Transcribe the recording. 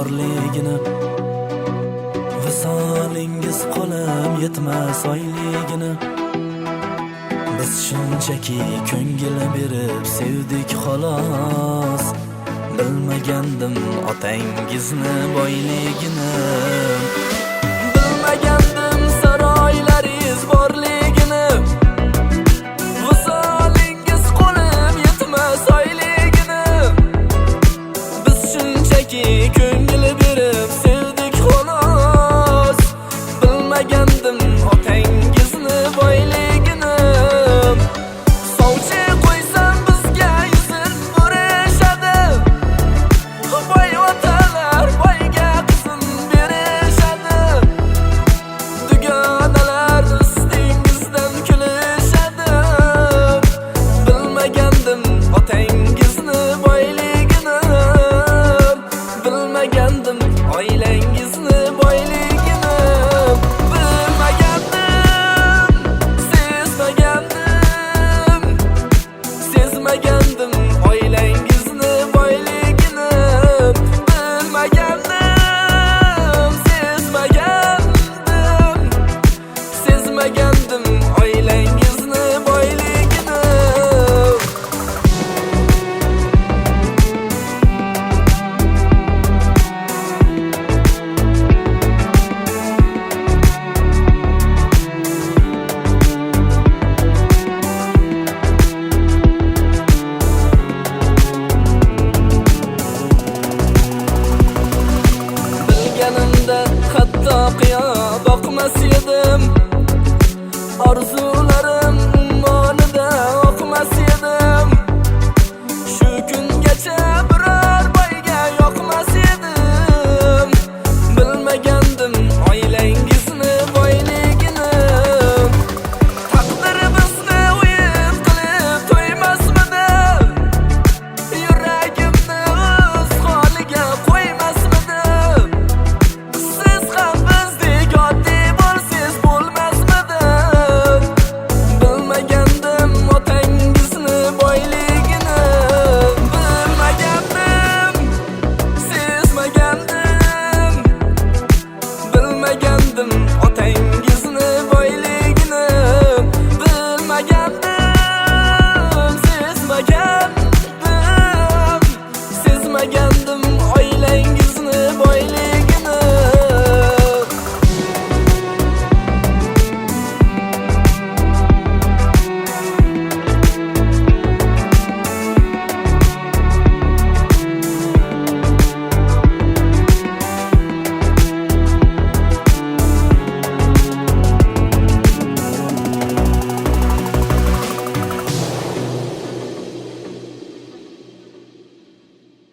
borligini, visolingiz qo'lim yetmas oyligini. Biz shunchaki ko'ngil berib sevdik xolos. Bilmagandim otangizni boyligini, bilmagandim saroylaringiz borligini, visolingiz qo'lim yetmas oyligini. Biz shunchaki ko'ngil berib sevdik xolos. Bilmagandim otangizni boyligini. Sovchi qo'ysam bizga yuzin burishadi, boyvatalar boyga qizin berishadi. Dugonalar ustingizdan kulishadi. Bilmagandim otangizni boyligini, bilmagandim oilangizni boyligini. Sezmagandim oilangizni boyligini. Bilmagandim, sezmagandim oilangizni boyligini. Bilganimda hatto qiyo boqmas edim, orzularim ummonida oqmas edim. Shu kungacha biror boyga yoqmas edim. Bilmagandim oilangizni boyligini. Taqdir bizni o'yin qilib to'ymasmidi? Yuragimni o'z holiga qo'ymasmidi? Siz ham bizdek oddiy bo'lsangiz bo'lmasmidi? Bilmagandim otangizni boyligini. Bilmagandim, sezmagandim. Bilmagandim otangizni boyligini. Bilmagandim, sezmagandim. Sezmagandim oilangizni boyligini.